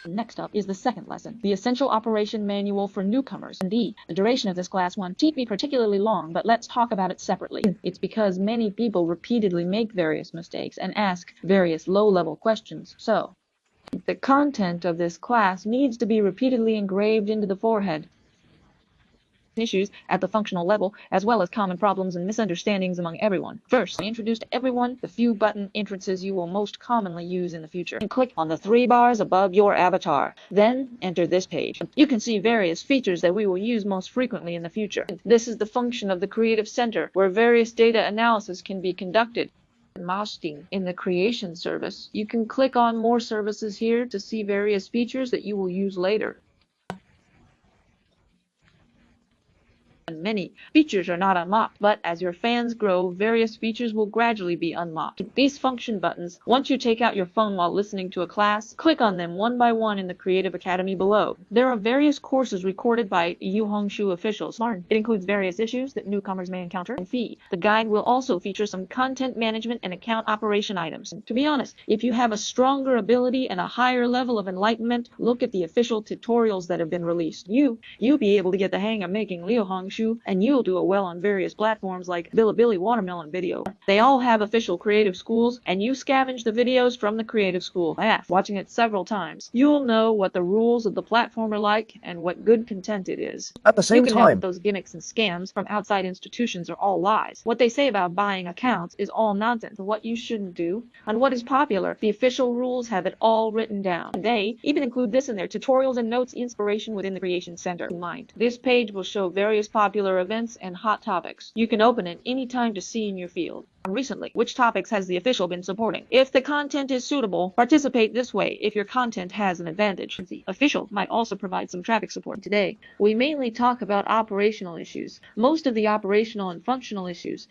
Next up is the second lesson, the Essential Operation Manual for Newcomers. The duration of this class won't be particularly long, but let's talk about it separately. It's because many people repeatedly make various mistakes and ask various low-level questions. So, the content of this class needs to be repeatedly engraved into the forehead. Issues at the functional level, as well as common problems and misunderstandings among everyone. First, I introduce to everyone the few button entrances you will most commonly use in the future. And click on the 3 bars above your avatar. Then enter this page. You can see various features that we will use most frequently in the future. This is the function of the Creative Center, where various data analysis can be conducted. In the creation service, you can click on more services here to see various features that you will use later. Many features are not unlocked, but as your fans grow, various features will gradually be unlocked. These function buttons, once you take out your phone while listening to a class, click on them one by one in the Creative Academy below. There are various courses recorded by Xiaohongshu officials. It includes various issues that newcomers may encounter and fee. The guide will also feature some content management and account operation items. To be honest, if you have a stronger ability and a higher level of enlightenment, look at the official tutorials that have been released. You'll be able to get the hang of making Xiaohongshu, and you'll do it well on various platforms like Bilibili Watermelon Video. They all have official creative schools, and you scavenge the videos from the creative school. Watching it several times, you'll know what the rules of the platform are like and what good content it is. At the same you can know time, that those gimmicks and scams from outside institutions are all lies. What they say about buying accounts is all nonsense. What you shouldn't do and what is popular. The official rules have it all written down. They even include this in their tutorials and notes inspiration within the Creation Center. In mind, this page will show various popular events and hot topics. You can open it anytime to see in your field. Recently, which topics has the official been supporting? If the content is suitable, participate this way if your content has an advantage. The official might also provide some traffic support. Today, we mainly talk about operational issues. Most of the operational and functional issues.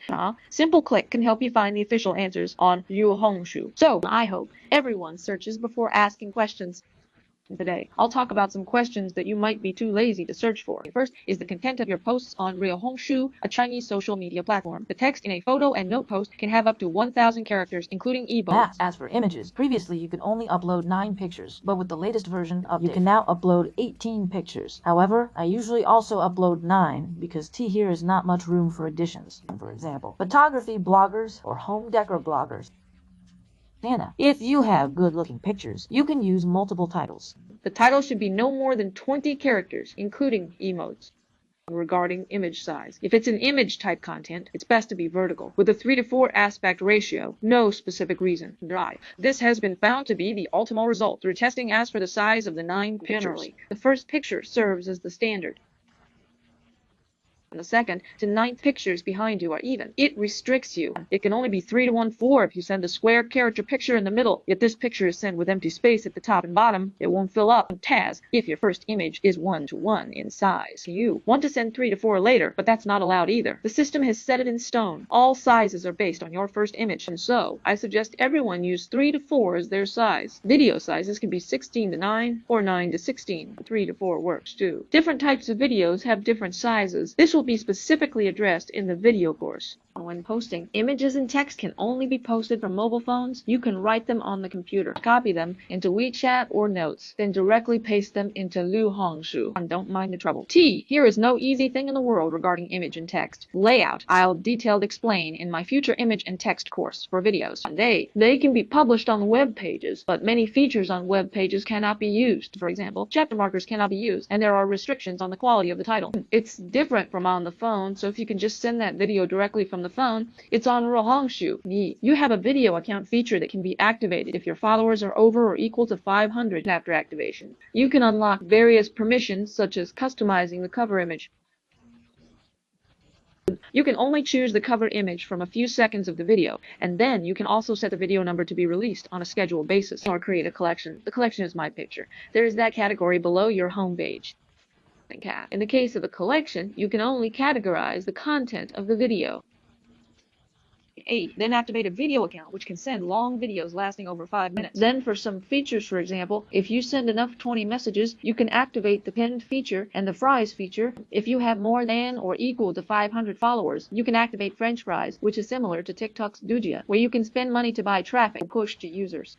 Simple click can help you find the official answers on Xiaohongshu. So, I hope everyone searches before asking questions. Today, I'll talk about some questions that you might be too lazy to search for. First is the content of your posts on Xiaohongshu, a Chinese social media platform. The text in a photo and note post can have up to 1,000 characters, including ebooks. As for images, previously you could only upload 9 pictures, but with the latest version update, you can now upload 18 pictures. However, I usually also upload 9 because here is not much room for additions. For example, photography bloggers or home decor bloggers. If you have good-looking pictures, you can use multiple titles. The title should be no more than 20 characters, including emotes. Regarding image size, if it's an image type content, it's best to be vertical, with a 3:4 aspect ratio. No specific reason. Dry. This has been found to be the optimal result through testing. As for the size of the 9 pictures, generally, the first picture serves as the standard. And the second to 9th pictures behind you are even. It restricts you. It can only be 3:1:4 if you send a square character picture in the middle. If this picture is sent with empty space at the top and bottom, it won't fill up. Taz, if your first image is 1:1 in size. You want to send 3:4 later, but that's not allowed either. The system has set it in stone. All sizes are based on your first image, and so I suggest everyone use 3:4 as their size. Video sizes can be 16:9 or 9:16. 3:4 works too. Different types of videos have different sizes. This will be specifically addressed in the video course. When posting, images and text can only be posted from mobile phones. You can write them on the computer, copy them into WeChat or Notes, then directly paste them into Xiaohongshu. And don't mind the trouble. Here is no easy thing in the world regarding image and text. Layout, I'll detailed explain in my future image and text course for videos. And they can be published on web pages, but many features on web pages cannot be used. For example, chapter markers cannot be used, and there are restrictions on the quality of the title. It's different from on the phone, so if you can just send that video directly from the phone, it's on Xiaohongshu. You have a video account feature that can be activated if your followers are over or equal to 500 after activation. You can unlock various permissions such as customizing the cover image. You can only choose the cover image from a few seconds of the video, and then you can also set the video number to be released on a scheduled basis or create a collection. The collection is my picture. There is that category below your home page. In the case of a collection, you can only categorize the content of the video. 8. Then activate a video account, which can send long videos lasting over 5 minutes. Then for some features, for example, if you send enough 20 messages, you can activate the pinned feature and the fries feature. If you have more than or equal to 500 followers, you can activate French fries, which is similar to TikTok's Douja, where you can spend money to buy traffic and push to users.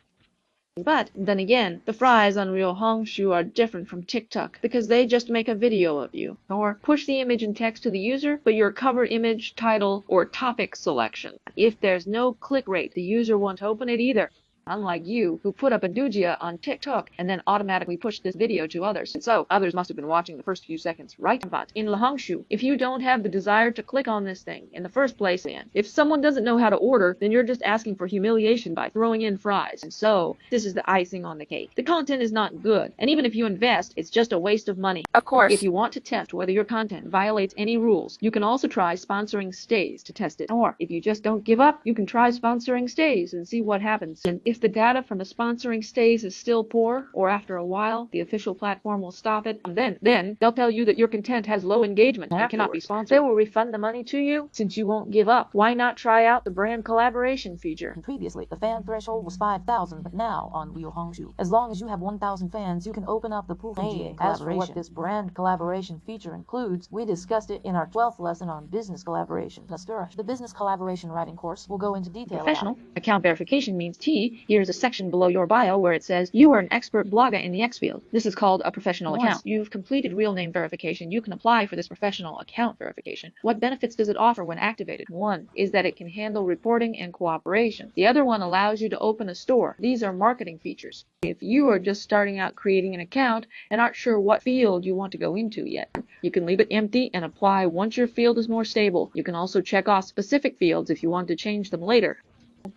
But then again, the fries on Xiaohongshu are different from TikTok because they just make a video of you, or push the image and text to the user, but your cover image, title, or topic selection. If there's no click rate, the user won't open it either. Unlike you, who put up a dujia on TikTok and then automatically pushed this video to others. And so, others must have been watching the first few seconds, right? But in Xiaohongshu, if you don't have the desire to click on this thing in the first place, if someone doesn't know how to order, then you're just asking for humiliation by throwing in fries. And so, this is the icing on the cake. The content is not good, and even if you invest, it's just a waste of money. Of course. If you want to test whether your content violates any rules, you can also try sponsoring stays to test it. Or, if you just don't give up, you can try sponsoring stays and see what happens. And if the data from the sponsoring stays is still poor, or after a while, the official platform will stop it, then they'll tell you that your content has low engagement and cannot be sponsored. They will refund the money to you since you won't give up. Why not try out the brand collaboration feature? Previously, the fan threshold was 5,000, but now on Xiaohongshu, as long as you have 1,000 fans, you can open up the pool for GA collaboration. As for what this brand collaboration feature includes, we discussed it in our 12th lesson on business collaboration. The business collaboration writing course will go into detail. Professional account verification means T. Here's a section below your bio where it says you are an expert blogger in the X field. This is called a professional account. Once you've completed real name verification, you can apply for this professional account verification. What benefits does it offer when activated? One is that it can handle reporting and cooperation. The other one allows you to open a store. These are marketing features. If you are just starting out creating an account and aren't sure what field you want to go into yet, you can leave it empty and apply once your field is more stable. You can also check off specific fields if you want to change them later.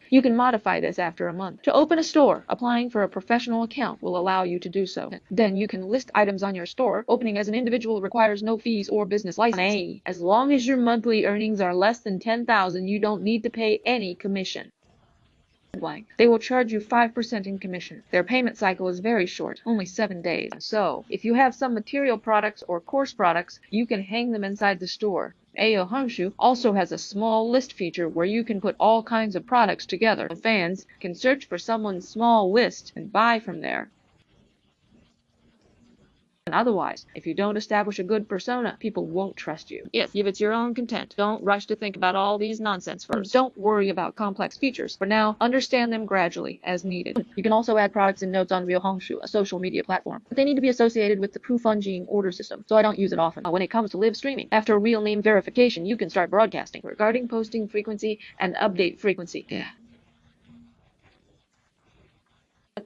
You can modify this after a month. To open a store, applying for a professional account will allow you to do so. Then you can list items on your store. Opening as an individual requires no fees or business license. As long as your monthly earnings are less than 10,000, you don't need to pay any commission. They will charge you 5% in commission. Their payment cycle is very short, only 7 days. So, if you have some material products or course products, you can hang them inside the store. Xiaohongshu also has a small list feature where you can put all kinds of products together. Fans can search for someone's small list and buy from there. And otherwise, if you don't establish a good persona, people won't trust you. If it's your own content, don't rush to think about all these nonsense first. Don't worry about complex features. For now, understand them gradually, as needed. You can also add products and notes on Xiaohongshu, a social media platform. But they need to be associated with the Pufenjing order system, so I don't use it often. When it comes to live streaming, after real name verification, you can start broadcasting. Regarding posting frequency and update frequency.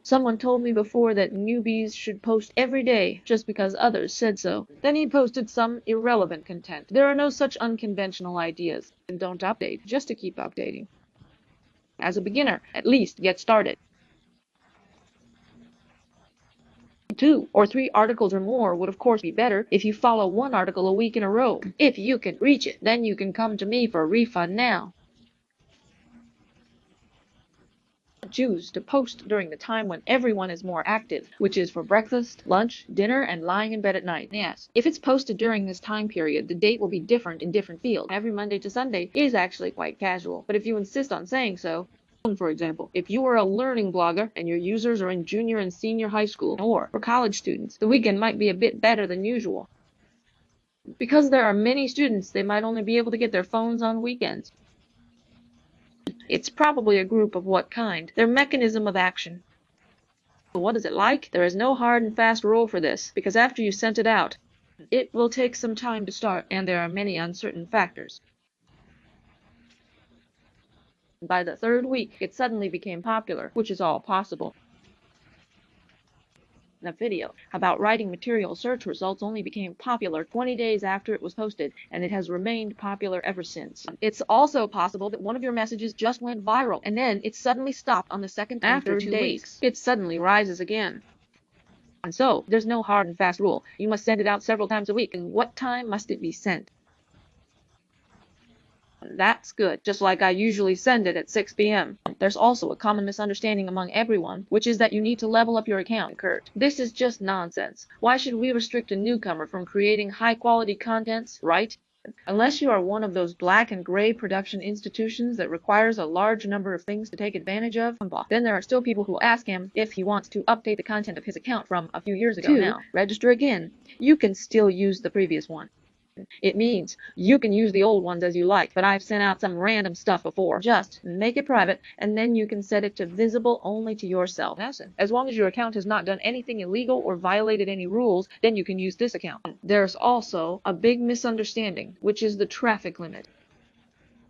Someone told me before that newbies should post every day just because others said so. Then he posted some irrelevant content. There are no such unconventional ideas. And don't update just to keep updating. As a beginner, at least get started. 2 or 3 articles or more would of course be better if you follow one article a week in a row. If you can reach it, then you can come to me for a refund now. Choose to post during the time when everyone is more active, which is for breakfast, lunch, dinner, and lying in bed at night. Yes, if it's posted during this time period, the date will be different in different fields. Every Monday to Sunday is actually quite casual, but if you insist on saying so, for example, if you are a learning blogger and your users are in junior and senior high school, or for college students, the weekend might be a bit better than usual. Because there are many students, they might only be able to get their phones on weekends. It's probably a group of what kind? Their mechanism of action. What is it like? There is no hard and fast rule for this, because after you sent it out, it will take some time to start, and there are many uncertain factors. By the 3rd week, it suddenly became popular, which is all possible. A video about writing material search results only became popular 20 days after it was posted, and it has remained popular ever since. It's also possible that one of your messages just went viral, and then it suddenly stopped on the 2nd and 3rd days. It suddenly rises again. And so, there's no hard and fast rule. You must send it out several times a week, and what time must it be sent? That's good, just like I usually send it at 6 p.m. There's also a common misunderstanding among everyone, which is that you need to level up your account, Kurt. This is just nonsense. Why should we restrict a newcomer from creating high-quality contents, right? Unless you are one of those black and gray production institutions that requires a large number of things to take advantage of, then there are still people who ask him if he wants to update the content of his account from a few years ago. Now, register again. You can still use the previous one. It means you can use the old ones as you like, but I've sent out some random stuff before. Just make it private, and then you can set it to visible only to yourself. As long as your account has not done anything illegal or violated any rules, then you can use this account. There's also a big misunderstanding, which is the traffic limit.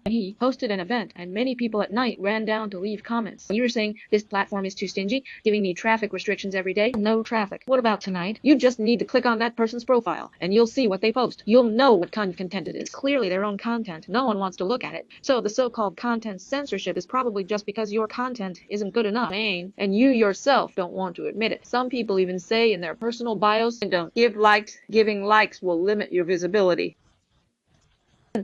He hosted an event, and many people at night ran down to leave comments. You're saying this platform is too stingy, giving me traffic restrictions every day. No traffic. What about tonight? You just need to click on that person's profile, and you'll see what they post. You'll know what kind of content it is. It's clearly their own content. No one wants to look at it. So the so-called content censorship is probably just because your content isn't good enough, and you yourself don't want to admit it. Some people even say in their personal bios, don't give likes. Giving likes will limit your visibility.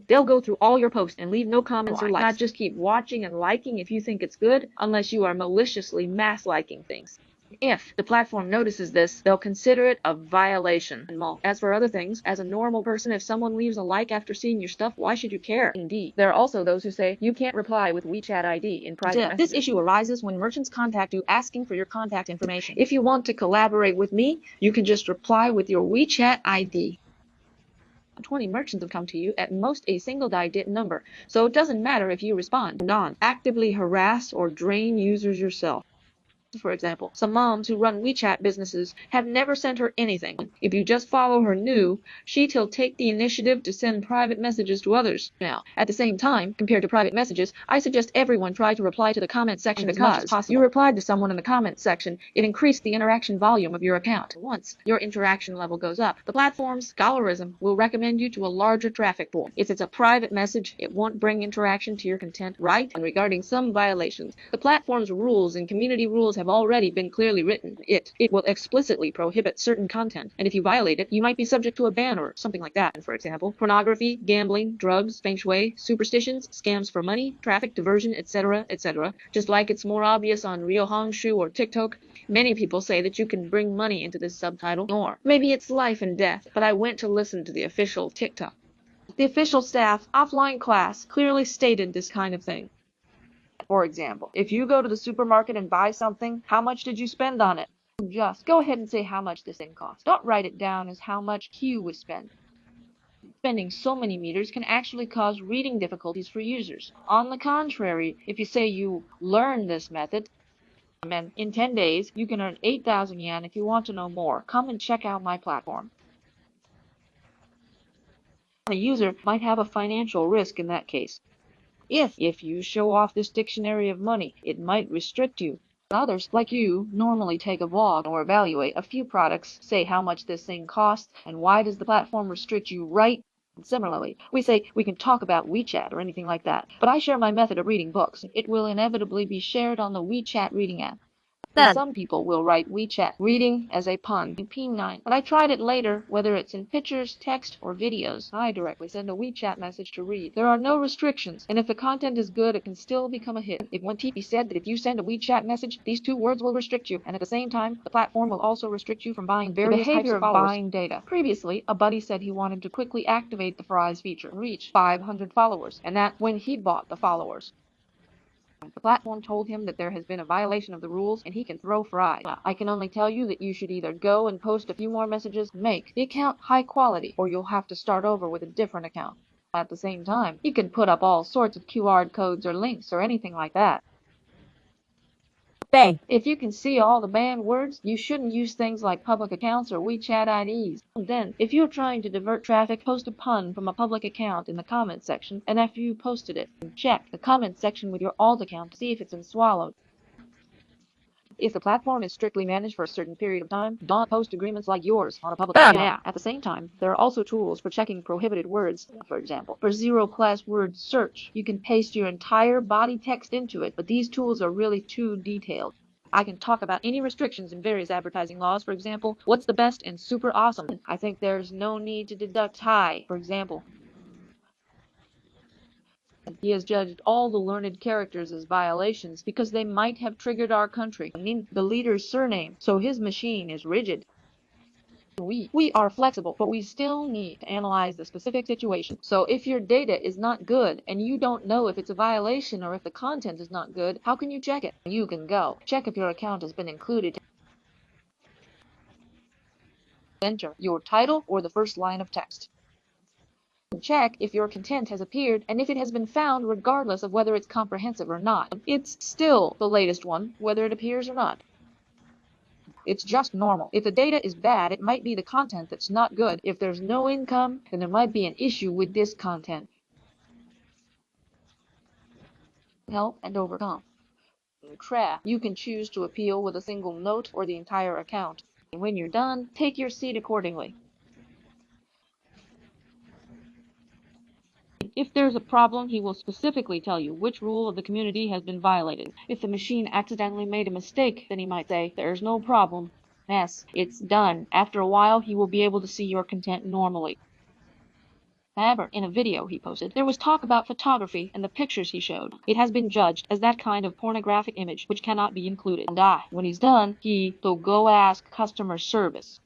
They'll go through all your posts and leave no comments or likes. Not just keep watching and liking if you think it's good, unless you are maliciously mass liking things. If the platform notices this, they'll consider it a violation. As for other things, as a normal person, if someone leaves a like after seeing your stuff, why should you care? Indeed. There are also those who say you can't reply with WeChat ID in private messages. This issue arises when merchants contact you asking for your contact information. If you want to collaborate with me, you can just reply with your WeChat ID. 20 merchants have come to you, at most a single digit number, so it doesn't matter if you respond. Actively harass or drain users yourself. For example, some moms who run WeChat businesses have never sent her anything. If you just follow her new, she'll take the initiative to send private messages to others. Now, at the same time, compared to private messages, I suggest everyone try to reply to the comment section as much as possible. You replied to someone in the comment section, it increased the interaction volume of your account. Once your interaction level goes up, the platform's algorithm will recommend you to a larger traffic pool. If it's a private message, it won't bring interaction to your content, right? And regarding some violations, the platform's rules and community rules have already been clearly written. It will explicitly prohibit certain content, and if you violate it, you might be subject to a ban or something like that. For example, pornography, gambling, drugs, feng shui, superstitions, scams for money, traffic diversion, etc., etc. Just like it's more obvious on Xiaohongshu or TikTok, many people say that you can bring money into this subtitle, or maybe it's life and death, but I went to listen to the official TikTok. The official staff offline class clearly stated this kind of thing. For example, if you go to the supermarket and buy something, how much did you spend on it? Just go ahead and say how much this thing cost. Don't write it down as how much Q was spent. Spending so many meters can actually cause reading difficulties for users. On the contrary, if you say you learn this method, and in 10 days, you can earn 8,000 yen. If you want to know more, come and check out my platform. The user might have a financial risk in that case. If you show off this dictionary of money, it might restrict you. Others, like you, normally take a vlog or evaluate a few products, say how much this thing costs, and why does the platform restrict you, right? Similarly, we say we can talk about WeChat or anything like that, but I share my method of reading books. It will inevitably be shared on the WeChat reading app. Some people will write WeChat reading as a pun in P9, but I tried it later, whether it's in pictures, text, or videos. I directly send a WeChat message to read. There are no restrictions, and if the content is good, it can still become a hit. If one TP said that if you send a WeChat message, these two words will restrict you, and at the same time, the platform will also restrict you from buying various types of followers. Buying data. Previously, a buddy said he wanted to quickly activate the fries feature and reach 500 followers, and that when he bought the followers. The platform told him that there has been a violation of the rules and he can throw fries. I can only tell you that you should either go and post a few more messages, make the account high quality, or you'll have to start over with a different account. At the same time, you can put up all sorts of QR codes or links or anything like that. If you can see all the banned words, you shouldn't use things like public accounts or WeChat IDs. Then, if you're trying to divert traffic, post a pun from a public account in the comment section, and after you posted it, check the comment section with your alt account to see if it's been swallowed. If the platform is strictly managed for a certain period of time, don't post agreements like yours on a public account. At the same time, there are also tools for checking prohibited words. For example, for zero-class word search, you can paste your entire body text into it, but these tools are really too detailed. I can talk about any restrictions in various advertising laws. For example, what's the best and super awesome? I think there's no need to deduct high. For example, he has judged all the learned characters as violations because they might have triggered our country. I mean, the leader's surname, so his machine is rigid. We are flexible, but we still need to analyze the specific situation. So if your data is not good and you don't know if it's a violation or if the content is not good, how can you check it? You can go check if your account has been included. Enter your title or the first line of text. check if your content has appeared and if it has been found regardless of whether it's comprehensive or not. It's still the latest one, whether it appears or not. It's just normal. If the data is bad, it might be the content that's not good. If there's no income, then there might be an issue with this content. Help and overcome. You can choose to appeal with a single note or the entire account. And when you're done, take your seat accordingly. If there's a problem, he will specifically tell you which rule of the community has been violated. If the machine accidentally made a mistake, then he might say, "There's no problem. Yes, it's done." After a while, he will be able to see your content normally. However, in a video he posted, there was talk about photography and the pictures he showed. It has been judged as that kind of pornographic image which cannot be included. And when he's done, he'll go ask customer service.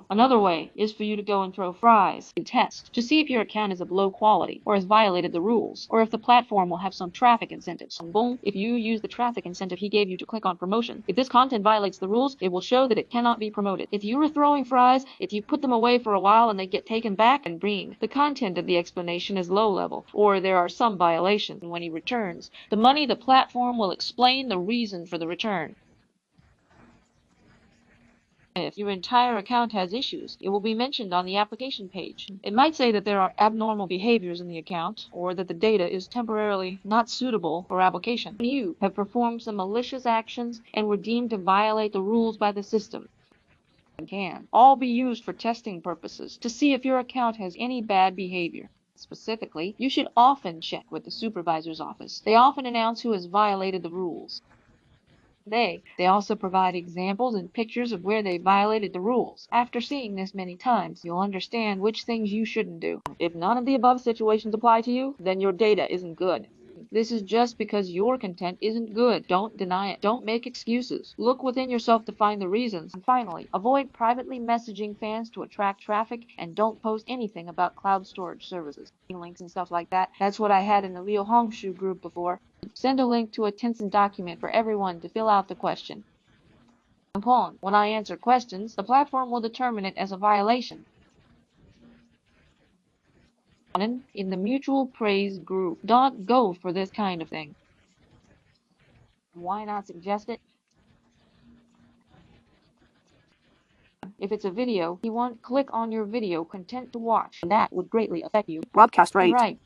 Another way is for you to go and throw fries and test to see if your account is of low quality or has violated the rules, or if the platform will have some traffic incentives. And boom, if you use the traffic incentive he gave you to click on promotion, if this content violates the rules, it will show that it cannot be promoted. If you were throwing fries, if you put them away for a while and they get taken back and bring, the content of the explanation is low level, or there are some violations, and when he returns the money, the platform will explain the reason for the return. If your entire account has issues, it will be mentioned on the application page. It might say that there are abnormal behaviors in the account, or that the data is temporarily not suitable for application. You have performed some malicious actions and were deemed to violate the rules by the system. It can all be used for testing purposes to see if your account has any bad behavior. Specifically, you should often check with the supervisor's office. They often announce who has violated the rules. They also provide examples and pictures of where they violated the rules. After seeing this many times, you'll understand which things you shouldn't do. If none of the above situations apply to you, then your data isn't good. This is just because your content isn't good. Don't deny it. Don't make excuses. Look within yourself to find the reasons. And finally, avoid privately messaging fans to attract traffic, and don't post anything about cloud storage services, links and stuff like that. That's what I had in the Xiaohongshu group before. Send a link to a Tencent document for everyone to fill out the question. When I answer questions, the platform will determine it as a violation. In the mutual praise group, don't go for this kind of thing. Why not suggest it? If it's a video, you won't click on your video content to watch. That would greatly affect you. Broadcast rate. Right.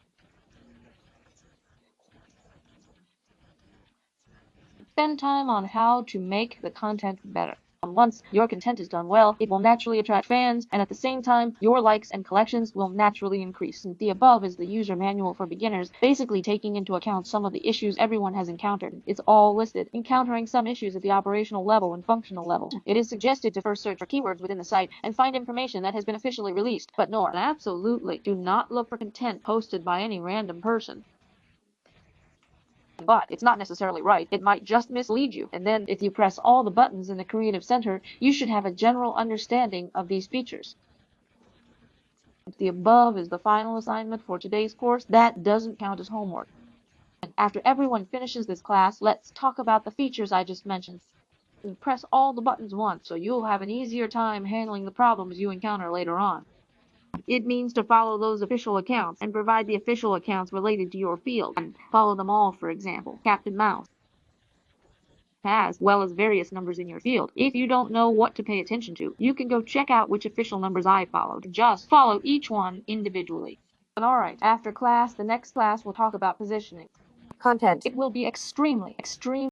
Spend time on how to make the content better. Once your content is done well, it will naturally attract fans, and at the same time, your likes and collections will naturally increase. And the above is the user manual for beginners, basically taking into account some of the issues everyone has encountered. It's all listed, encountering some issues at the operational level and functional level. It is suggested to first search for keywords within the site and find information that has been officially released, but no, absolutely do not look for content posted by any random person. But it's not necessarily right. It might just mislead you. And then if you press all the buttons in the Creative Center, you should have a general understanding of these features. The above is the final assignment for today's course. That doesn't count as homework. And after everyone finishes this class, let's talk about the features I just mentioned. And press all the buttons once, so you'll have an easier time handling the problems you encounter later on. It means to follow those official accounts and provide the official accounts related to your field. And follow them all, for example. Captain Mouse as well as various numbers in your field. If you don't know what to pay attention to, you can go check out which official numbers I followed. Just follow each one individually. But alright, after class, the next class will talk about positioning. Content. It will be extremely